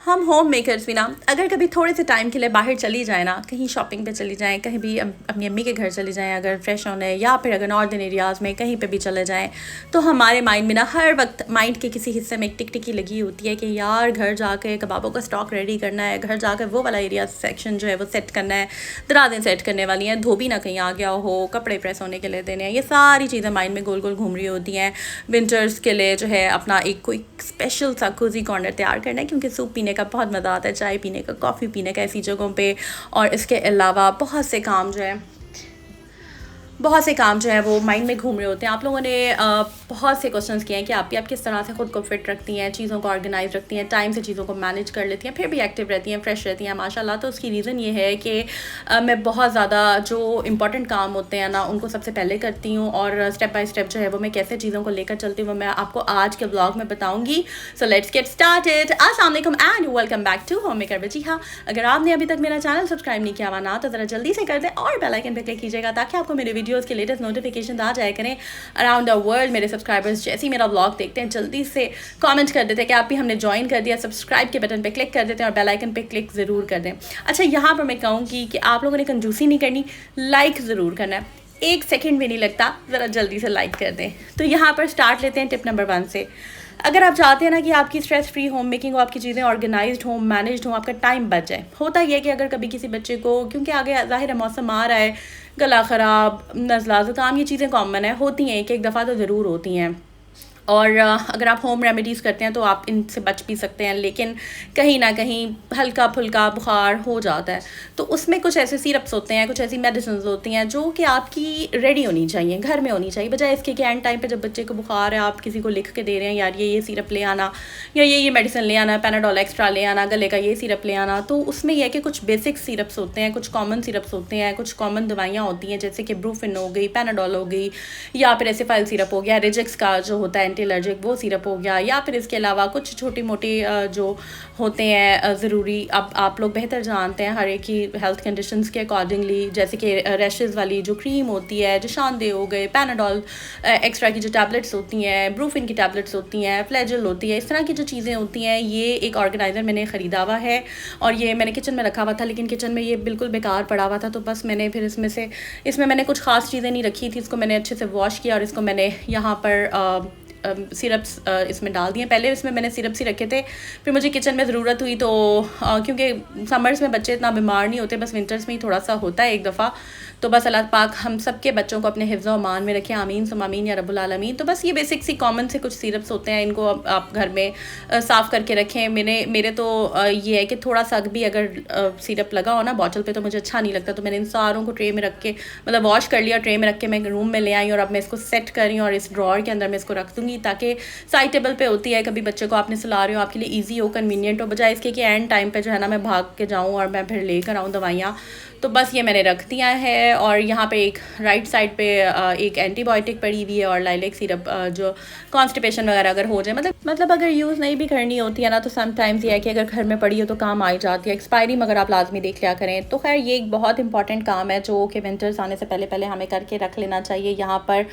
हम home makers भी ना अगर कभी थोड़े से टाइम के लिए बाहर चली जाए ना, कहीं शॉपिंग पे चली जाएँ, कहीं भी अपनी अम्मी के घर चली जाएँ अगर फ्रेश होने, या फिर अगर नॉर्दर्न एरियाज़ में कहीं पे भी चले जाएँ, तो हमारे माइंड में ना हर वक्त माइंड के किसी हिस्से में एक टिक टिकी लगी होती है कि यार घर जाके कबाबों का स्टॉक रेडी करना है, घर जाकर वो वाला एरिया सेक्शन जो है वो सेट करना है, दराज़ें सेट करने वाली हैं, धोबी ना कहीं आ गया हो, कपड़े प्रेस होने के लिए देने हैं, ये सारी चीज़ें माइंड में गोल गोल घूम रही होती हैं। विंटर्स के लिए जो है अपना एक कोई स्पेशल सा कोजी कॉर्नर तैयार करना है, क्योंकि सूप पीने का बहुत मज़ा आता है, चाय पीने का, कॉफ़ी पीने का ऐसी जगहों पे। और इसके अलावा बहुत से काम जो है वो माइंड में घूम रहे होते हैं। आप लोगों ने बहुत से क्वेश्चंस किए हैं कि आप किस तरह से ख़ुद को फिट रखती हैं, चीज़ों को ऑर्गेनाइज रखती हैं, टाइम से चीज़ों को मैनेज कर लेती हैं, फिर भी एक्टिव रहती हैं, फ्रेश रहती हैं माशाल्लाह। तो उसकी रीज़न ये है कि मैं बहुत ज़्यादा जो इंपॉर्टेंट काम होते हैं ना उनको सबसे पहले करती हूँ, और स्टेप बाय स्टेप जो है वो मैं कैसे चीज़ों को लेकर चलती हूँ वो मैं आपको आज के ब्लॉग में बताऊँगी। So let's get started. अस्सलाम वालेकुम and welcome back to home maker with Jiha. अगर आपने अभी तक मेरा चैनल सब्सक्राइब नहीं किया हुआ ना तो ज़रा जल्दी से कर दें और बेल आइकन पर क्लिक कीजिएगा ताकि आपको मेरे वीडियोज़ के लेटेस्ट नोटिफिकेशन आ जाया करें अराउंड द वर्ल्ड। मेरे सब्सक्राइबर्स जैसे ही मेरा व्लॉग देखते हैं जल्दी से कमेंट कर देते हैं कि आप भी हमने ज्वाइन कर दिया, सब्सक्राइब के बटन पे क्लिक कर देते हैं और बेल आइकन पे क्लिक ज़रूर कर दें। अच्छा, यहाँ पर मैं कहूँगी कि आप लोगों ने कंजूसी नहीं करनी, लाइक ज़रूर करना है, 1 सेकेंड भी नहीं लगता, ज़रा जल्दी से लाइक कर दें। तो यहाँ पर स्टार्ट लेते हैं टिप नंबर 1 से। अगर आप चाहते हैं ना कि आपकी स्ट्रेस फ्री होम मेकिंग हो, आपकी चीज़ें ऑर्गेनाइज्ड हो, मैनेज्ड हो, आपका टाइम बच जाए। होता यह है कि अगर कभी किसी बच्चे को, क्योंकि आगे ज़ाहिर है मौसम आ रहा है, गला ख़राब, नज़ला ज़ुकाम, ये चीज़ें कॉमन है, होती हैं, एक दफ़ा तो ज़रूर होती हैं। और अगर आप होम रेमेडीज़ करते हैं तो आप इनसे बच भी सकते हैं, लेकिन कहीं ना कहीं हल्का फुल्का बुखार हो जाता है तो उसमें कुछ ऐसे सिरप्स होते हैं, कुछ ऐसी मेडिसिन होती हैं जो कि आपकी रेडी होनी चाहिए, घर में होनी चाहिए, बजाय इसके कि एंड टाइम पे जब बच्चे को बुखार है आप किसी को लिख के दे रहे हैं यार ये सिरप ले आना, या ये मेडिसिन ले आना, पैनाडोल एक्स्ट्रा ले आना, गले का ये सिरप ले आना। तो उसमें यह है कि कुछ बेसिक सिरप्स होते हैं, कुछ कॉमन सिरप्स होते हैं, कुछ कॉमन दवाइयाँ होती हैं जैसे कि ब्रूफिन हो गई, पैनाडोल हो गई, या फिर एसिफाइल सिरप हो गया, रिजेक्स का जो होता है एंटी एलर्जिक वो सिरप हो गया, या फिर इसके अलावा कुछ छोटी मोटी जो होते हैं ज़रूरी, अब आप लोग बेहतर जानते हैं हर एक की हेल्थ कंडीशंस के अकॉर्डिंगली, जैसे कि रैशेज़ वाली जो क्रीम होती है, जो शानदे हो गए, पैनाडोल एक्स्ट्रा की जो टैबलेट्स होती हैं, ब्रूफिन की टैबलेट्स होती हैं, फ्लैजल होती है, इस तरह की जो चीज़ें होती हैं। ये एक ऑर्गेनाइज़र मैंने ख़रीदा हुआ है और ये मैंने किचन में रखा हुआ था, लेकिन किचन में ये बिल्कुल बेकार पड़ा हुआ था, तो बस मैंने फिर इसमें मैंने कुछ ख़ास चीज़ें नहीं रखी थी, इसको मैंने अच्छे से वॉश किया और इसको मैंने यहाँ पर सिरप्स इसमें डाल दिए। पहले इसमें मैंने सिरप्स ही रखे थे, फिर मुझे किचन में ज़रूरत हुई तो क्योंकि समर्स में बच्चे इतना बीमार नहीं होते, बस विंटर्स में ही थोड़ा सा होता है एक दफ़ा, तो बस अल्लाह पाक हम सब के बच्चों को अपने हिफ्ज़ व अमान में रखें, आमीन सुम्मा आमीन या रब्बुल आलमीन। तो बस ये बेसिक सी कॉमन से कुछ सिरप्स होते हैं, इनको आप घर में साफ़ करके रखें। मेरे तो ये है कि थोड़ा सा भी अगर सिरप लगा हो ना बॉटल पे तो मुझे अच्छा नहीं लगता, तो मैंने इन सारों को ट्रे में रख के मतलब वॉश कर लिया, ट्रे में रख के मैं रूम में ले आई और अब मैं इसको सेट कर रही हूँ और इस ड्रॉर के अंदर मैं इसको रख दूँगी ताकि साइड टेबल पे होती है, कभी बच्चे को आपने सुला रहे हो, आपके लिए ईजी हो, कन्वीनियंट हो, बजाय इसके कि एंड टाइम पे जो है ना मैं भाग के जाऊँ और मैं फिर लेकर आऊँ दवाइयाँ। तो बस ये मैंने रख दिया है। और यहाँ पे एक राइट साइड पे एक एंटीबायोटिक पड़ी हुई है और लाइलेक सिरप जो कॉन्स्टिपेशन वगैरह अगर हो जाए, मतलब अगर यूज़ नहीं भी करनी होती है ना तो समटाइम्स ये है कि अगर घर में पड़ी हो तो काम आ जाती है। एक्सपायरी मगर आप लाजमी देख लिया करें। तो खैर ये एक बहुत इंपॉर्टेंट काम है जो कि विंटर्स आने से पहले पहले हमें करके रख लेना चाहिए। यहाँ पर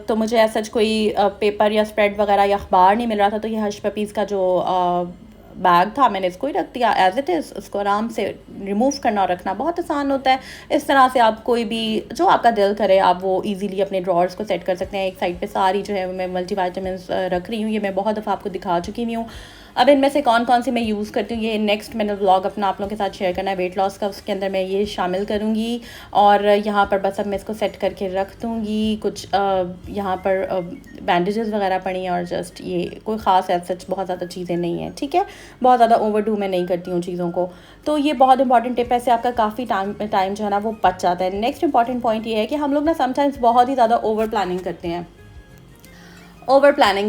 तो मुझे ऐसा कोई पेपर या स्प्रेड वगैरह या अखबार नहीं मिल रहा था, तो ये हश पपीज़ का जो बैग था मैंने इसको ही रख दिया एज इट इज़। उसको आराम से रिमूव करना और रखना बहुत आसान होता है। इस तरह से आप कोई भी जो आपका दिल करे आप वो इजीली अपने ड्रॉर्स को सेट कर सकते हैं। एक साइड पे सारी जो है मैं मल्टीविटामिन्स रख रही हूँ, ये मैं बहुत दफ़ा आपको दिखा चुकी हुई हूँ। अब इनमें से कौन कौन सी मैं यूज़ करती हूँ ये नेक्स्ट मैंने व्लॉग अपना आप लोगों के साथ शेयर करना है वेट लॉस का, उसके अंदर मैं ये शामिल करूँगी। और यहाँ पर बस अब मैं इसको सेट करके रख दूँगी। कुछ यहाँ पर बैंडेजेस वगैरह पड़ी हैं और जस्ट ये कोई ख़ास है सच बहुत ज़्यादा चीज़ें नहीं हैं, ठीक है। बहुत ज़्यादा ओवरडू मैं नहीं करती हूँ चीज़ों को। तो ये बहुत इंपॉर्टेंट टिप है, इससे आपका काफ़ी टाइम जो है ना वो बच जाता है। नेक्स्ट इंपॉर्टेंट पॉइंट ये है कि हम लोग ना समटाइम्स बहुत ही ज़्यादा ओवर प्लानिंग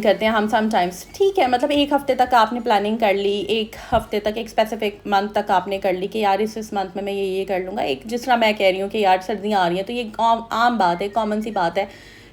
करते हैं हम समटाइम्स, ठीक है। मतलब एक हफ़्ते तक आपने प्लानिंग कर ली, एक हफ़्ते तक एक स्पेसिफिक मंथ तक आपने कर ली कि यार इस मंथ में मैं ये कर लूँगा। एक जिस तरह मैं कह रही हूँ कि यार सर्दियाँ आ रही हैं तो ये आम बात है, कॉमन सी बात है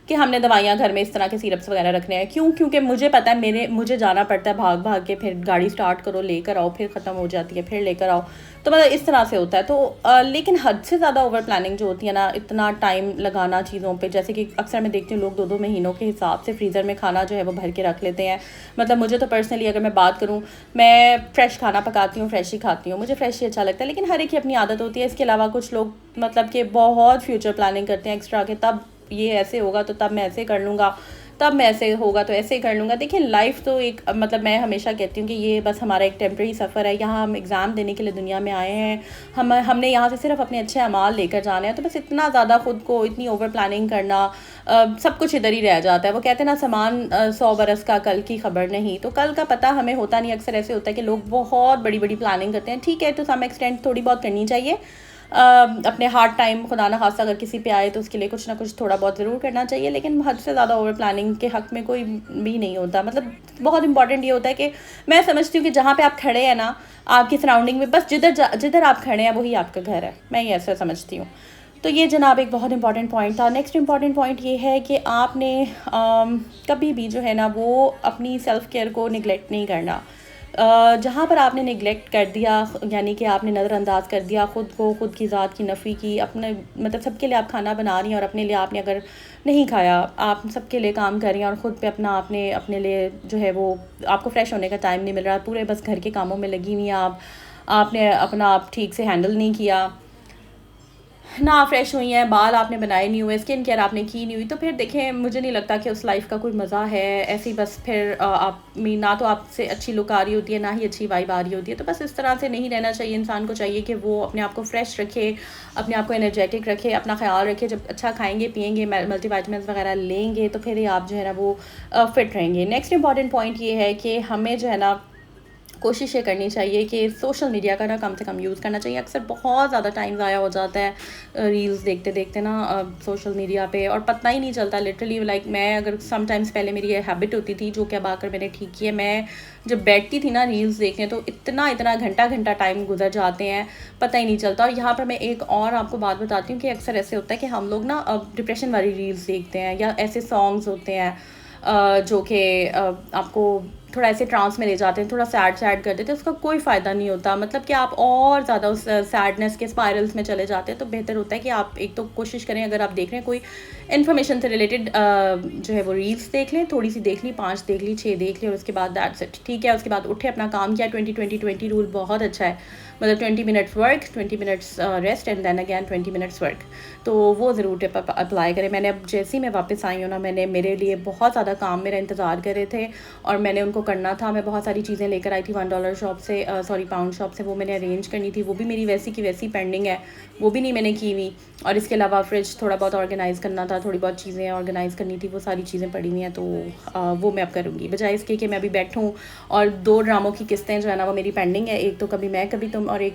कि हमने दवाइयाँ घर में इस तरह के सिरप्स वगैरह रखने हैं। क्यों? क्योंकि मुझे पता है मुझे जाना पड़ता है भाग भाग के, फिर गाड़ी स्टार्ट करो, लेकर आओ, फिर ख़त्म हो जाती है, फिर लेकर आओ, तो मतलब इस तरह से होता है। तो लेकिन हद से ज़्यादा ओवर प्लानिंग जो होती है ना, इतना टाइम लगाना चीज़ों पे, जैसे कि अक्सर मैं देखती हूँ लोग 2-2 महीनों के हिसाब से फ्रीज़र में खाना जो है वो भर के रख लेते हैं। मतलब मुझे तो पर्सनली अगर मैं बात करूँ, मैं फ़्रेश खाना पकाती हूँ, फ़्रेश ही खाती हूँ, मुझे फ़्रेश ही अच्छा लगता है। लेकिन हर एक की अपनी आदत होती है। इसके अलावा कुछ लोग मतलब कि बहुत फ्यूचर प्लानिंग करते हैं एक्स्ट्रा, के तब ये ऐसे होगा तो तब मैं ऐसे कर लूँगा, तब मैं ऐसे होगा तो ऐसे कर लूँगा। देखिए लाइफ तो एक मतलब मैं हमेशा कहती हूँ कि ये बस हमारा एक टेम्प्रेरी सफ़र है। यहाँ हम एग्ज़ाम देने के लिए दुनिया में आए हैं, हमने यहाँ से सिर्फ अपने अच्छे अमाल लेकर जाने हैं। तो बस इतना ज़्यादा ख़ुद को इतनी ओवर प्लानिंग करना, सब कुछ इधर ही रह जाता है। वो कहते हैं ना, सामान 100 बरस का, कल की खबर नहीं। तो कल का पता हमें होता नहीं। अक्सर ऐसे होता है कि लोग बहुत बड़ी बड़ी प्लानिंग करते हैं। ठीक है, टू सम एक्सटेंट थोड़ी बहुत करनी चाहिए। अपने हार्ड टाइम खुदा ना खास्ता अगर किसी पे आए तो उसके लिए कुछ ना कुछ थोड़ा बहुत ज़रूर करना चाहिए, लेकिन हद से ज़्यादा ओवर प्लानिंग के हक़ में कोई भी नहीं होता। मतलब बहुत इंपॉर्टेंट ये होता है कि मैं समझती हूँ कि जहाँ पे आप खड़े हैं ना, आपकी सराउंडिंग में बस जिधर आप खड़े हैं वही आपका घर है। मैं ये ऐसा समझती हूँ। तो ये जनाब एक बहुत इंपॉर्टेंट पॉइंट था। नेक्स्ट इंपॉर्टेंट पॉइंट ये है कि आपने कभी भी जो है ना वो अपनी सेल्फ़ केयर को निगलेक्ट नहीं करना। जहाँ पर आपने निगलेक्ट कर दिया, यानी कि आपने नज़रअंदाज कर दिया ख़ुद को, ख़ुद की ज़ात की नफ़ी की, अपने मतलब सबके लिए आप खाना बना रही हैं और अपने लिए आपने अगर नहीं खाया, आप सबके लिए काम कर रही हैं और ख़ुद पे आपने अपने लिए जो है वो आपको फ़्रेश होने का टाइम नहीं मिल रहा, पूरे बस घर के कामों में लगी हुई हैं आपने अपना आप ठीक से हैंडल नहीं किया ना, फ्रेश हुई हैं, बाल आपने बनाए नहीं हुए, स्किन केयर आपने की नहीं हुई, तो फिर देखें मुझे नहीं लगता कि उस लाइफ़ का कोई मज़ा है। ऐसे ही बस फिर आप में ना तो आपसे अच्छी लुक आ रही होती है, ना ही अच्छी वाइब आ रही होती है। तो बस इस तरह से नहीं रहना चाहिए। इंसान को चाहिए कि वो अपने आप को फ्रेश रखे, अपने आप को एनर्जेटिक रखे, अपना ख्याल रखे। जब अच्छा खाएंगे पिएंगे, मल्टीविटामिन्स वगैरह लेंगे, तो फिर ही आप जो है ना वो फ़िट रहेंगे। नेक्स्ट इंपॉर्टेंट पॉइंट ये है कि हमें जो है ना कोशिश ये करनी चाहिए कि सोशल मीडिया का ना कम से कम यूज़ करना चाहिए। अक्सर बहुत ज़्यादा टाइम ज़ाया हो जाता है रील्स देखते देखते ना सोशल मीडिया पे, और पता ही नहीं चलता लिटरली। लाइक मैं अगर समटाइम्स पहले मेरी ये हैबिट होती थी जो कि अब आकर मैंने ठीक की है, मैं जब बैठती थी ना रील्स देखने तो इतना घंटा टाइम गुजर जाते हैं, पता ही नहीं चलता। और यहाँ पर मैं एक और आपको बात बताती हूँ कि अक्सर ऐसे होता है कि हम लोग ना डिप्रेशन वाली रील्स देखते हैं, या ऐसे सॉन्ग्स होते हैं जो कि आपको थोड़ा ऐसे ट्रांस में ले जाते हैं, थोड़ा सैड कर देते हैं। उसका कोई फ़ायदा नहीं होता। मतलब कि आप और ज़्यादा उस सैडनेस के स्पाइरल्स में चले जाते हैं। तो बेहतर होता है कि आप एक तो कोशिश करें, अगर आप देख रहे हैं कोई इन्फॉर्मेशन से रिलेटेड जो है वो रील्स देख लें, थोड़ी सी देख ली, 5 देख ली, 6 देख ली, और उसके बाद दैट्स इट, ठीक है। उसके बाद उठे, अपना काम किया। 20-20-20 रूल बहुत अच्छा है। मतलब 20 minutes work, 20 minutes rest and then again 20 minutes work. तो वो ज़रूर टिप अप्लाई करें। मैंने अब जैसे ही मैं वापस आई हूँ ना, मैंने मेरे लिए बहुत ज़्यादा काम मेरा इंतज़ार कर रहे थे और मैंने उनको करना था। मैं बहुत सारी चीज़ें लेकर आई थी $1 शॉप से, पाउंड शॉप से। वो मैंने अरेंज करनी थी, वो भी मेरी वैसी की वैसी पेंडिंग है, वो भी नहीं मैंने की हुई। और इसके अलावा फ्रिज थोड़ा बहुत ऑर्गेनाइज़ करना था, थोड़ी बहुत चीज़ें ऑर्गेनाइज़ करनी थी, वो सारी चीज़ें पड़ी हुई हैं। तो वो मैं अब करूँगी, बजाय इसके कि मैं अभी बैठूँ और 2 ड्रामों की किस्तें जो है ना वो मेरी पेंडिंग है। एक तो कभी मैं कभी तुम, और एक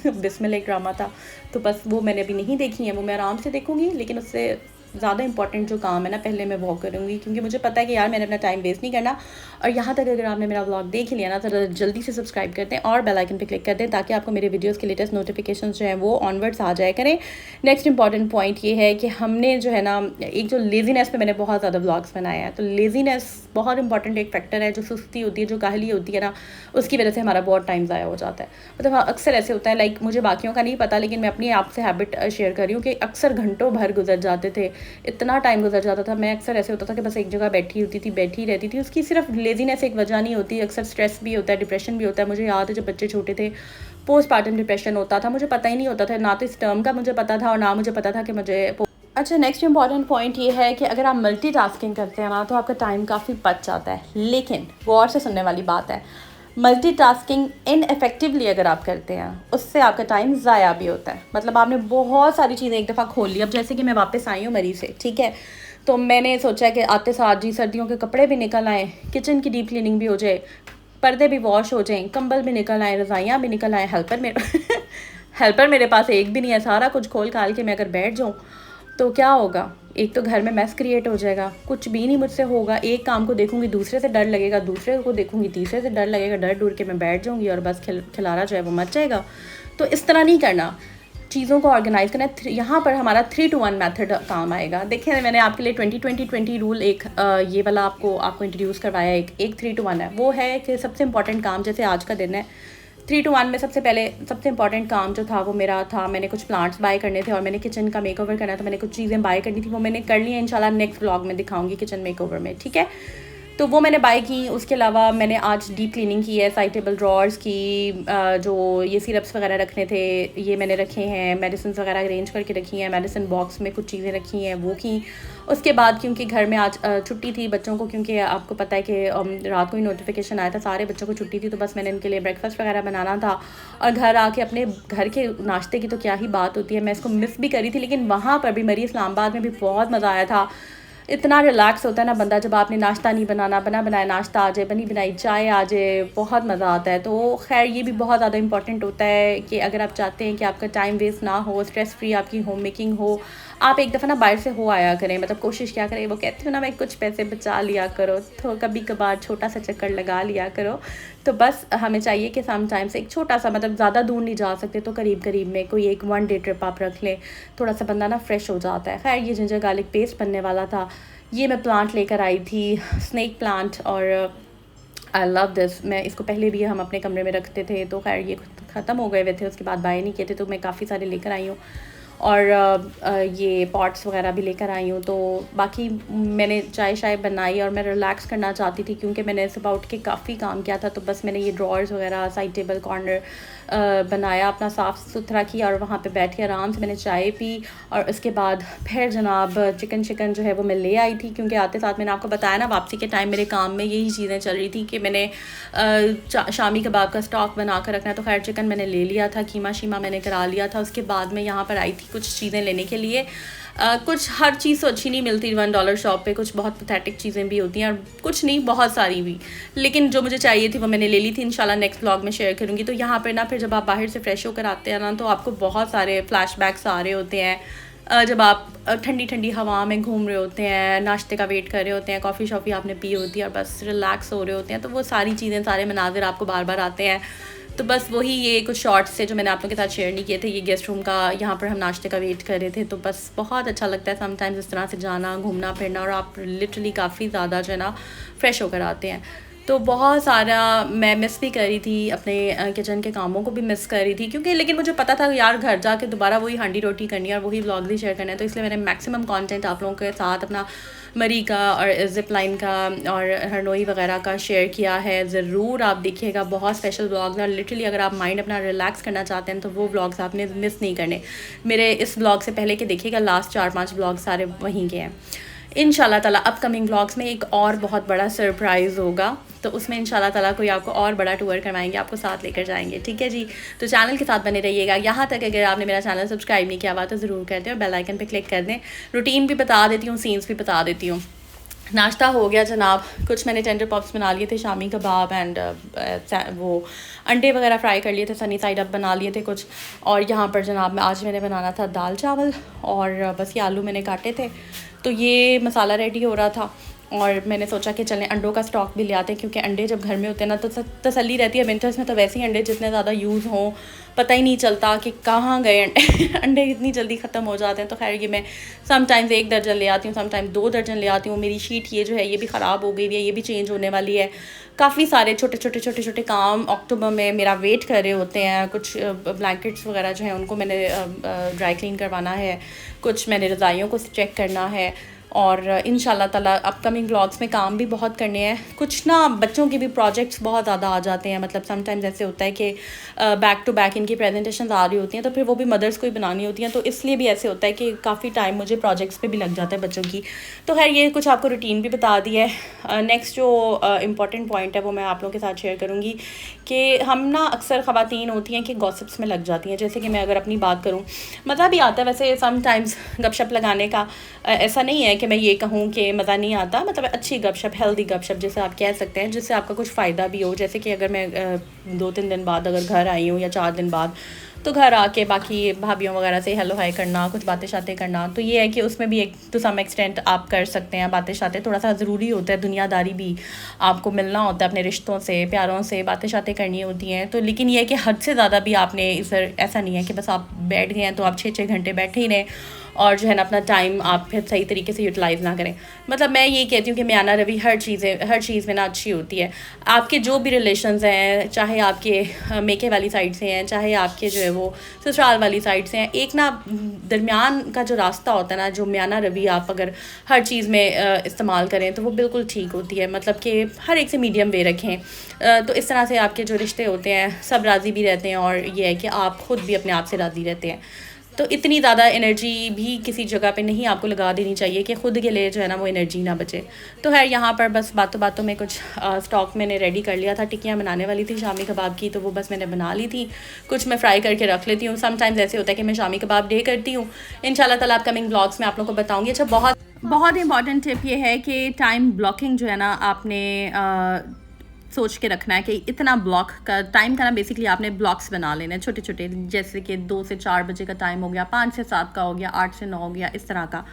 बिस्मिल्लाह एक ड्रामा था। तो बस वो मैंने अभी नहीं देखी है, वो मैं आराम से देखूँगी। लेकिन उससे ज़्यादा इंपॉर्टेंट जो काम है ना, पहले मैं वो करूँगी, क्योंकि मुझे पता है कि यार मैंने अपना टाइम वेस्ट नहीं करना। और यहाँ तक अगर आपने मेरा व्लॉग देख लिया ना, तो जल्दी से सब्सक्राइब कर दें और बेल आइकन पे क्लिक कर दें, ताकि आपको मेरे वीडियोस के लेटेस्ट नोटिफिकेशन जो हैं वो ऑनवर्ड्स आ जाया करें। नेक्स्ट इंपॉर्टेंट पॉइंट ये है कि हमने जो है ना, एक जो लेज़ीनेस पे मैंने बहुत ज़्यादा व्लॉग्स बनाए हैं, तो लेज़ीनेस बहुत इंपॉर्टेंट एक फैक्टर है। जो सुस्ती होती है, जो काहली होती है ना, उसकी वजह से हमारा बहुत टाइम ज़ाया हो जाता है। मतलब अक्सर ऐसे होता है, लाइक मुझे बाकियों का नहीं पता, लेकिन मैं अपनी आपसे हैबिट शेयर कर रही हूँ कि अक्सर घंटों भर गुजर जाते थे, इतना टाइम गुजर जाता था। मैं अक्सर ऐसे होता था कि बस एक जगह बैठी होती थी, बैठी रहती थी। उसकी सिर्फ लेज़ीनेस एक वजह नहीं होती, अक्सर स्ट्रेस भी होता है, डिप्रेशन भी होता है। मुझे याद है जब बच्चे छोटे थे, पोस्टपार्टम डिप्रेशन होता था, मुझे पता ही नहीं होता था, ना तो इस टर्म का मुझे पता था और ना मुझे पता था कि मुझे। अच्छा, नेक्स्ट इंपॉर्टेंट पॉइंट ये है कि अगर आप मल्टीटास्किंग करते हैं ना, तो आपका टाइम काफ़ी बच जाता है। लेकिन गौर से सुनने वाली बात है, मल्टीटास्किंग इनइफेक्टिवली अगर आप करते हैं, उससे आपका टाइम ज़ाया भी होता है। मतलब आपने बहुत सारी चीज़ें एक दफ़ा खोल ली। अब जैसे कि मैं वापस आई हूँ मरी से, ठीक है, तो मैंने सोचा कि आते साथ जी सर्दियों के कपड़े भी निकल आएँ, किचन की डीप क्लीनिंग भी हो जाए, पर्दे भी वॉश हो जाएँ, कंबल भी निकल आए, रज़ाइयाँ भी निकल आएँ। हेल्पर मेरे पास एक भी नहीं है। सारा कुछ खोल खाल के मैं अगर बैठ जाऊँ तो क्या होगा? एक तो घर में मैस क्रिएट हो जाएगा, कुछ भी नहीं मुझसे होगा। एक काम को देखूंगी, दूसरे से डर लगेगा, दूसरे को देखूंगी, तीसरे से डर लगेगा, डर डूर के मैं बैठ जाऊंगी और बस खिलारा जो है वो मच जाएगा। तो इस तरह नहीं करना। चीज़ों को ऑर्गेनाइज़ करना है। यहाँ पर हमारा 3-to-1 मेथड काम आएगा। देखिए मैंने आपके लिए 20-20-20 रूल एक ये वाला आपको इंट्रोड्यूस करवाया। एक 3-to-1 है, वो है कि सबसे इंपॉर्टेंट काम, जैसे आज का दिन है, 3-to-1 में सबसे पहले सबसे इंपॉर्टेंट काम जो था वो मेरा था, मैंने कुछ प्लांट्स बाय करने थे और मैंने किचन का मेकओवर करना था। मैंने कुछ चीज़ें बाय करनी थी, वो मैंने कर ली है। इंशाल्लाह नेक्स्ट व्लॉग में दिखाऊंगी किचन मेकओवर में, ठीक है। तो वो मैंने बाय की। उसके अलावा मैंने आज डीप क्लीनिंग की है, साइड टेबल ड्रॉर्स की, जो ये सिरप्स वगैरह रखने थे ये मैंने रखे हैं, मेडिसिन वगैरह अरेंज करके रखी हैं, मेडिसिन बॉक्स में कुछ चीज़ें रखी हैं वो की। उसके बाद क्योंकि घर में आज छुट्टी थी बच्चों को, क्योंकि आपको पता है कि रात को ही नोटिफिकेशन आया था, सारे बच्चों को छुट्टी थी, तो बस मैंने इनके लिए ब्रेकफास्ट वगैरह बनाना था। और घर आके अपने घर के नाश्ते की तो क्या ही बात होती है, मैं इसको मिस भी करी थी, लेकिन वहाँ पर भी मरी इस्लामाबाद में भी बहुत मज़ा आया था। इतना रिलैक्स होता है ना बंदा, जब आपने नाश्ता नहीं बनाना, बना बनाया नाश्ता आ जाए, बनी बनाई चाय आ जाए, बहुत मज़ा आता है। तो खैर ये भी बहुत ज़्यादा इंपॉर्टेंट होता है कि अगर आप चाहते हैं कि आपका टाइम वेस्ट ना हो, स्ट्रेस फ्री आपकी होम मेकिंग हो, आप एक दफ़ा ना बाहर से हो आया करें। मतलब कोशिश क्या करें, वो कहती हूँ ना मैं, कुछ पैसे बचा लिया करो, तो कभी कभार छोटा सा चक्कर लगा लिया करो। तो बस हमें चाहिए कि समटाइम्स एक छोटा सा, मतलब ज़्यादा दूर नहीं जा सकते तो करीब करीब में कोई एक 1 डे ट्रिप आप रख लें, थोड़ा सा बंदा ना फ्रेश हो जाता है। खैर ये जिंजर गार्लिक पेस्ट बनने वाला था, ये मैं प्लांट लेकर आई थी, स्नेक प्लांट, और आई लव दिस। मैं इसको पहले भी हम अपने कमरे में रखते थे, तो खैर ये ख़त्म हो गए हुए थे, उसके बाद बाय नहीं किए थे, तो मैं काफ़ी सारे लेकर आई हूँ। और ये पॉट्स वगैरह भी लेकर आई हूँ। तो बाकी मैंने चाय बनाई और मैं रिलैक्स करना चाहती थी, क्योंकि मैंने सुबह उठ के काफ़ी काम किया था। तो बस मैंने ये ड्रॉर्स वगैरह, साइड टेबल कॉर्नर बनाया, अपना साफ़ सुथरा किया, और वहाँ पे बैठ के आराम से मैंने चाय पी। और उसके बाद फिर जनाब चिकन जो है वो मैं ले आई थी, क्योंकि आते साथ मैंने आपको बताया ना, वापसी के टाइम मेरे काम में यही चीज़ें चल रही थी कि मैंने शामी कबाब का स्टॉक बना कर रखना है। तो खैर चिकन मैंने ले लिया था, कीमा शीमा मैंने करा लिया था। उसके बाद मैं यहाँ पर आई थी कुछ चीज़ें लेने के लिए। कुछ हर चीज़ तो अच्छी नहीं मिलती $1 शॉप पे, कुछ बहुत पैथेटिक चीज़ें भी होती हैं, और कुछ नहीं बहुत सारी भी, लेकिन जो मुझे चाहिए थी वो मैंने ले ली थी। इंशाल्लाह नेक्स्ट व्लॉग में शेयर करूँगी। तो यहाँ पर ना फिर जब आप बाहर से फ्रेश होकर आते हैं ना, तो आपको बहुत सारे फ्लैशबैक्स आ रहे होते हैं। जब आप ठंडी ठंडी हवा में घूम रहे होते हैं, नाश्ते का वेट कर रहे होते हैं, कॉफ़ी शॉफ़ी आपने पी होती है, और बस रिलैक्स हो रहे होते हैं, तो वो सारी चीज़ें, सारे मनाजिर आपको बार बार आते हैं। तो बस वही ये कुछ शॉर्ट्स थे जो मैंने आप लोगों के साथ शेयर नहीं किए थे। ये गेस्ट रूम का, यहाँ पर हम नाश्ते का वेट कर रहे थे, तो बस बहुत अच्छा लगता है समटाइम्स इस तरह से जाना, घूमना फिरना, और आप लिटरली काफ़ी ज़्यादा जो है ना फ्रेश होकर आते हैं। तो बहुत सारा मैं मिस भी कर रही थी, अपने किचन के कामों को भी मिस कर रही थी, क्योंकि लेकिन मुझे पता था यार घर जाके दोबारा वही हांडी रोटी करनी है और वही व्लॉग भी शेयर करना है। तो इसलिए मैंने मैक्सिमम कंटेंट आप लोगों के साथ अपना मरी का और जिप लाइन का और हरनोई वगैरह का शेयर किया है। ज़रूर आप देखिएगा, बहुत स्पेशल व्लॉग है। लिटरली अगर आप माइंड अपना रिलैक्स करना चाहते हैं तो वो व्लॉग्स आपने मिस नहीं करने। मेरे इस व्लॉग से पहले के देखिएगा, लास्ट 4-5 व्लॉग सारे वहीं के हैं। इंशाल्लाह ताला अपकमिंग व्लॉग्स में एक और बहुत बड़ा सरप्राइज़ होगा, तो उसमें इंशाल्लाह ताला कोई आपको और बड़ा टूर करवाएंगे, आपको साथ लेकर जाएंगे, ठीक है जी। तो चैनल के साथ बने रहिएगा। यहाँ तक अगर आपने मेरा चैनल सब्सक्राइब नहीं किया हुआ तो ज़रूर कर दें और बेल आइकन पे क्लिक कर दें। रूटीन भी बता देती हूँ, सीन्स भी बता देती हूँ। नाश्ता हो गया जनाब, कुछ मैंने टेंडर पॉप्स बना लिए थे, शामी कबाब एंड वो अंडे वगैरह फ्राई कर लिए थे, सनी साइड अप बना लिए थे कुछ। और यहाँ पर जनाब आज मैंने बनाना था दाल चावल, और बस ये आलू मैंने काटे थे, तो ये मसाला रेडी हो रहा था। और मैंने सोचा कि चलें अंडों का स्टॉक भी ले आते हैं, क्योंकि अंडे जब घर में होते हैं ना तो तसल्ली रहती है। विंटर्स में तो वैसे ही अंडे जितने ज़्यादा यूज़ हों पता ही नहीं चलता कि कहाँ गए अंडे अंडे इतनी जल्दी ख़त्म हो जाते हैं। तो खैर ये मैं समटाइम्स 1 दर्जन ले आती हूँ, समटाइम्स 2 दर्जन ले आती हूँ। मेरी शीट ये जो है ये भी ख़राब हो गई है, ये भी चेंज होने वाली है। काफ़ी सारे छोटे छोटे काम अक्टूबर में मेरा वेट कर रहे होते हैं। कुछ ब्लैंकेट्स वगैरह जो हैं उनको मैंने ड्राई क्लीन करवाना है, कुछ मैंने रज़ाइयों को चेक करना है, और इंशाल्लाह ताला अपकमिंग व्लॉग्स में काम भी बहुत करने हैं। कुछ ना बच्चों के भी प्रोजेक्ट्स बहुत ज़्यादा आ जाते हैं, मतलब समटाइम्स ऐसे होता है कि बैक टू बैक इनकी प्रेजेंटेशंस आ रही होती हैं, तो फिर वो भी मदर्स को ही बनानी होती हैं, तो इसलिए भी ऐसे होता है कि काफ़ी टाइम मुझे प्रोजेक्ट्स पे भी लग जाता है बच्चों की। तो खैर ये कुछ आपको रूटीन भी बता दी है। नेक्स्ट जो इम्पॉर्टेंट पॉइंट है वो मैं आप लोगों के साथ शेयर करूँगी कि हम ना अक्सर ख़वातीन होती हैं कि गॉसिप्स में लग जाती हैं। जैसे कि मैं अगर अपनी बात करूँ, मज़ा भी आता है वैसे समटाइम्स गपशप लगाने का, ऐसा नहीं है कि मैं ये कहूँ कि मज़ा नहीं आता, मतलब अच्छी गपशप, हेल्दी गपशप जिसे आप कह सकते हैं, जिससे आपका कुछ फ़ायदा भी हो। जैसे कि अगर मैं 2-3 दिन बाद अगर घर आई हूँ या 4 दिन बाद, तो घर आके बाकी भाभीयों वगैरह से हेलो हाय करना, कुछ बातें शातें करना, तो ये है कि उसमें भी एक टू सम एक्सटेंट आप कर सकते हैं बातें शातें, थोड़ा सा ज़रूरी होता है, दुनियादारी भी आपको मिलना होता है, अपने रिश्तों से प्यारों से बातें शातें करनी होती हैं। तो लेकिन ये है कि हद से ज़्यादा भी आपने इधर ऐसा नहीं है कि बस आप बैठ गए हैं तो आप 6-6 घंटे बैठे ही रहें और जो है ना अपना टाइम आप फिर सही तरीके से यूटिलाइज़ ना करें। मतलब मैं ये कहती हूँ कि म्याना रवि हर चीज़ में ना अच्छी होती है। आपके जो भी रिलेशंस हैं, चाहे आपके मेके वाली साइड से हैं, चाहे आपके जो है वो ससुराल वाली साइड से हैं, एक ना दरमियान का जो रास्ता होता है ना, जो म्याना रवि आप अगर हर चीज़ में इस्तेमाल करें तो वो बिल्कुल ठीक होती है। मतलब कि हर एक से मीडियम वे रखें, तो इस तरह से आपके जो रिश्ते होते हैं सब राज़ी भी रहते हैं, और ये है कि आप ख़ुद भी अपने आप से राज़ी रहते हैं। तो इतनी ज़्यादा एनर्जी भी किसी जगह पे नहीं आपको लगा देनी चाहिए कि ख़ुद के लिए जो है ना वो एनर्जी ना बचे। तो है यहाँ पर बस बातों बातों में कुछ स्टॉक मैंने रेडी कर लिया था। टिक्कियाँ बनाने वाली थी शामी कबाब की, तो वो बस मैंने बना ली थी। कुछ मैं फ्राई करके रख लेती हूँ। समटाइम्स ऐसे होता है कि मैं शामी कबाब डे करती हूँ। इंशाल्लाह ताला अपकमिंग ब्लॉग्स में आप लोगों को बताऊँगी। अच्छा, बहुत इंपॉर्टेंट टिप ये है कि टाइम ब्लॉकिंग जो है ना आपने सोच के रखना है कि इतना ब्लॉक का टाइम का ना बेसिकली आपने ब्लॉक्स बना लेना है छोटे छोटे, जैसे कि 2 से 4 बजे का टाइम हो गया, 5 से 7 का हो गया, 8 से 9 हो गया, इस तरह का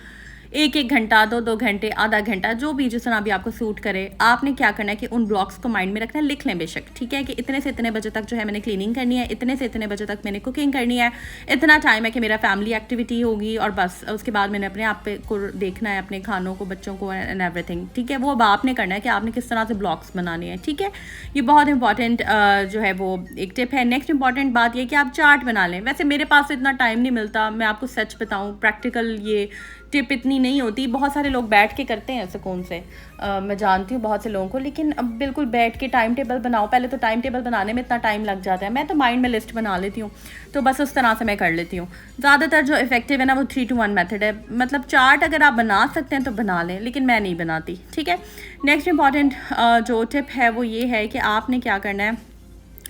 1-1 घंटा, 2-2 घंटे, आधा घंटा, जो भी जिस तरह भी आपको सूट करे। आपने क्या करना है कि उन ब्लॉक्स को माइंड में रखना है, लिख लें बेशक, ठीक है, कि इतने से इतने बजे तक जो है मैंने क्लीनिंग करनी है, इतने से इतने बजे तक मैंने कुकिंग करनी है, इतना टाइम है कि मेरा फैमिली एक्टिविटी होगी, और बस उसके बाद मैंने अपने आप को देखना है, अपने खानों को, बच्चों को एंड एवरीथिंग, ठीक है। वो अब आपने करना है कि आपने किस तरह से ब्लॉक्स बनाने हैं, ठीक है। ये बहुत इंपॉर्टेंट जो है वो एक टिप है। नेक्स्ट इंपॉर्टेंट बात ये कि आप चार्ट बना लें। वैसे मेरे पास तो इतना टाइम नहीं मिलता, मैं आपको सच बताऊँ, प्रैक्टिकल ये टिप इतनी नहीं होती। बहुत सारे लोग बैठ के करते हैं सुकून से, मैं जानती हूँ बहुत से लोगों को, लेकिन अब बिल्कुल बैठ के टाइम टेबल बनाओ। पहले तो टाइम टेबल बनाने में इतना टाइम लग जाता है। मैं तो माइंड में लिस्ट बना लेती हूँ, तो बस उस तरह से मैं कर लेती हूँ। ज़्यादातर जो इफेक्टिव है ना वो 3-to-1 मेथड है। मतलब चार्ट अगर आप बना सकते हैं तो बना लें, लेकिन मैं नहीं बनाती, ठीक है। नेक्स्ट इंपॉर्टेंट जो टिप है वो ये है कि आपने क्या करना है,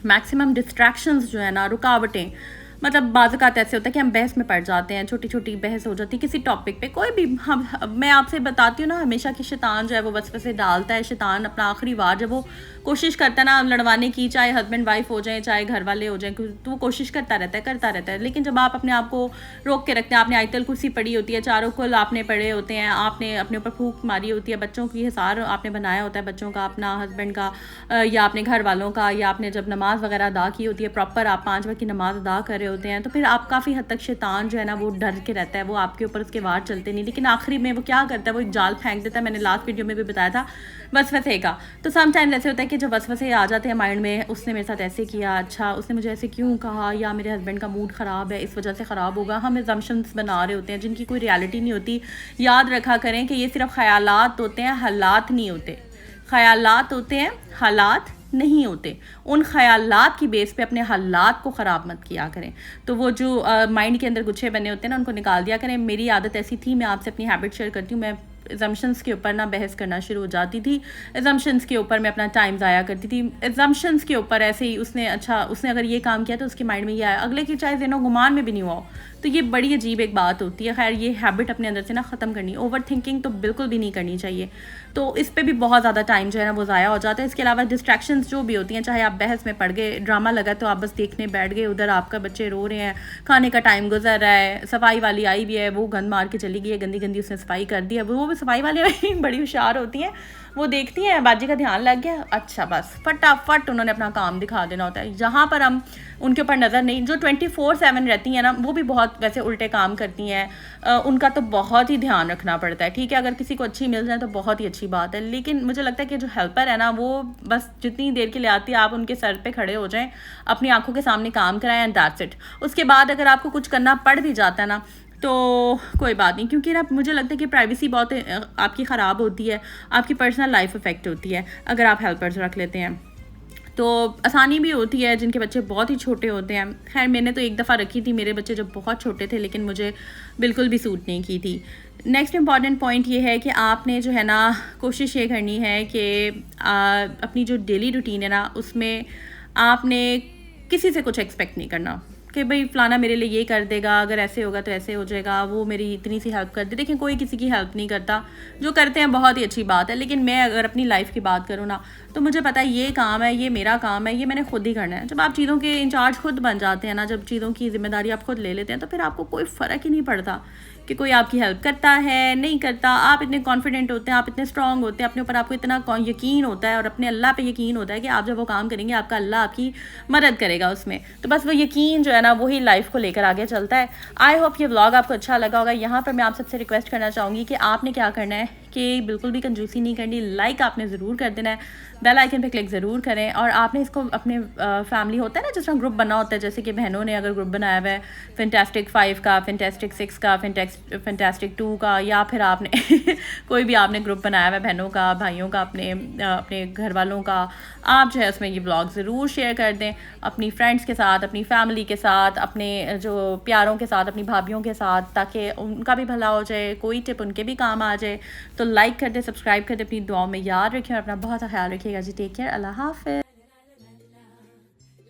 मैक्सिमम डिस्ट्रैक्शंस जो है ना, रुकावटें, मतलब बाज़-औक़ात ऐसे होता है कि हम बहस में पड़ जाते हैं, छोटी छोटी बहस हो जाती है किसी टॉपिक पे, कोई भी। हम मैं आपसे बताती हूँ ना हमेशा कि शैतान जो है वो वसवसे डालता है। शैतान अपना आखिरी वार जब वो कोशिश करता है ना लड़वाने की, चाहे हस्बैंड वाइफ हो जाए, चाहे घर वाले हो जाए, तो वो कोशिश करता रहता है। लेकिन जब आप अपने आप को रोक के रखते हैं, आपने आयतल कुर्सी पढ़ी होती है, चारों कुल आपने पढ़े होते हैं, आपने अपने ऊपर फूंक मारी होती है, बच्चों की हिसार आपने बनाया होता है, बच्चों का, अपना हस्बैंड का, या अपने घर वालों का, या आपने जब नमाज़ वगैरह अदा की होती है, प्रॉपर आप 5 वक्त की नमाज़ अदा कर रहे होते हैं, तो फिर आप काफ़ी हद तक शैतान जो है ना वो डर के रहता है, वो आपके ऊपर उसके वार चलते नहीं, लेकिन आखिरी में वो क्या करता है, वो एक जाल फेंक देता है। मैंने लास्ट वीडियो में भी बताया था वसवसे का। तो समटाइम्स ऐसे होता है कि जब वसवसे आ जाते हैं माइंड में, उसने मेरे साथ ऐसे किया, अच्छा उसने मुझे ऐसे क्यों कहा, या मेरे हस्बैंड का मूड ख़राब है इस वजह से ख़राब होगा, हम असम्पशंस बना रहे होते हैं जिनकी कोई रियलिटी नहीं होती। याद रखा करें कि ये सिर्फ ख़यालात होते हैं, हालात नहीं होते। ख़यालात होते हैं, हालात नहीं होते। उन ख़यालात की बेस पे अपने हालात को ख़राब मत किया करें। तो वो जो माइंड के अंदर गुच्छे बने होते हैं ना, उनको निकाल दिया करें। मेरी आदत ऐसी थी, मैं आपसे अपनी हैबिट शेयर करती हूँ, मैं एजम्पशंस के ऊपर ना बहस करना शुरू हो जाती थी। एजम्पशंस के ऊपर मैं अपना टाइम ज़ाया करती थी। एजम्पशंस के ऊपर ऐसे ही उसने अगर ये काम किया तो उसके माइंड में ये आया, अगले की चाहे ज़हनो गुमान में भी नहीं हुआ हो। तो ये बड़ी अजीब एक बात होती है। खैर, ये हैबिट अपने अंदर से ना ख़त्म करनी। ओवर थिंकिंग तो बिल्कुल भी नहीं करनी चाहिए। तो इस पे भी बहुत ज़्यादा टाइम जो है ना वो ज़ाया हो जाता है। इसके अलावा डिस्ट्रैक्शंस जो भी होती हैं, चाहे आप बहस में पड़ गए, ड्रामा लगा तो आप बस देखने बैठ गए, उधर आपका बच्चे रो रहे हैं, खाने का टाइम गुजर रहा है, सफाई वाली आई भी है, वो गंद मार के चली गई है, गंदी गंदी उसने सफाई कर दी है। वो भी सफाई वाली बड़ी होशियार होती हैं, वो देखती हैं बाजी का ध्यान लग गया, अच्छा बस फटाफट उन्होंने अपना काम दिखा देना होता है। जहाँ पर हम उनके ऊपर नज़र नहीं, जो 24/7 रहती हैं ना, वो भी बहुत वैसे उल्टे काम करती हैं। उनका तो बहुत ही ध्यान रखना पड़ता है, ठीक है। अगर किसी को अच्छी मिल जाए तो बहुत ही अच्छी बात है, लेकिन मुझे लगता है कि जो हेल्पर है ना, वो बस जितनी देर के लिए आती है, आप उनके सर पे खड़े हो जाएं, अपनी आंखों के सामने काम कराएं, एंड दैट्स इट। उसके बाद अगर आपको कुछ करना पड़ भी जाता है ना, तो कोई बात नहीं, क्योंकि ना मुझे लगता है कि प्राइवेसी बहुत आपकी ख़राब होती है, आपकी पर्सनल लाइफ इफेक्ट होती है अगर आप हेल्पर्स रख लेते हैं। तो आसानी भी होती है जिनके बच्चे बहुत ही छोटे होते हैं। खैर, मैंने तो एक दफ़ा रखी थी मेरे बच्चे जब बहुत छोटे थे, लेकिन मुझे बिल्कुल भी सूट नहीं की थी। नेक्स्ट इम्पॉर्टेंट पॉइंट ये है कि आपने जो है ना कोशिश ये करनी है कि अपनी जो डेली रूटीन है ना, उसमें आपने किसी से कुछ एक्सपेक्ट नहीं करना। कि भाई फ़लाना मेरे लिए ये कर देगा, अगर ऐसे होगा तो ऐसे हो जाएगा, वो मेरी इतनी सी हेल्प कर दे। देखिए कोई किसी की हेल्प नहीं करता, जो करते हैं बहुत ही अच्छी बात है, लेकिन मैं अगर अपनी लाइफ की बात करूँ ना, तो मुझे पता है ये काम है, ये मेरा काम है, ये मैंने खुद ही करना है। जब आप चीज़ों के इंचार्ज खुद बन जाते हैं ना, जब चीज़ों की जिम्मेदारी आप खुद ले लेते हैं, तो फिर आपको कोई फ़र्क ही नहीं पड़ता कि कोई आपकी हेल्प करता है नहीं करता। आप इतने कॉन्फिडेंट होते हैं, आप इतने स्ट्रांग होते हैं अपने ऊपर, आपको इतना यकीन होता है और अपने अल्लाह पे यकीन होता है कि आप जब वो काम करेंगे आपका अल्लाह आपकी मदद करेगा उसमें। तो बस वो यकीन जो है ना वही लाइफ को लेकर आगे चलता है। आई होप ये व्लॉग आपको अच्छा लगा होगा। यहाँ पर मैं आप सबसे रिक्वेस्ट करना चाहूँगी कि आपने क्या करना है कि बिल्कुल भी कंजूसी नहीं करनी, लाइक आपने ज़रूर कर देना है, बेल आइकन पे क्लिक ज़रूर करें, और आपने इसको अपने फैमिली होता है ना जिस तरह ग्रुप बना होता है, जैसे कि बहनों ने अगर ग्रुप बनाया हुआ है फैंटास्टिक 5 का, फैंटास्टिक 6 का, फैंटास्टिक 2 का, या फिर आपने कोई भी आपने ग्रुप बनाया हुआ है बहनों का, भाइयों का, अपने घर वालों का, आप जो है उसमें ये ब्लॉग ज़रूर शेयर कर दें अपनी फ्रेंड्स के साथ, अपनी फैमिली के साथ, अपने जो प्यारों के साथ, अपनी भाभीयों के साथ, ताकि उनका भी भला हो जाए, कोई टिप उनके भी काम आ जाए। तो लाइक कर दे, सब्सक्राइब कर दे, अपनी दुआओं में याद रखें और अपना बहुत सा ख्याल रखिएगा जी। टेक केयर, अल्लाह हाफ़िज़।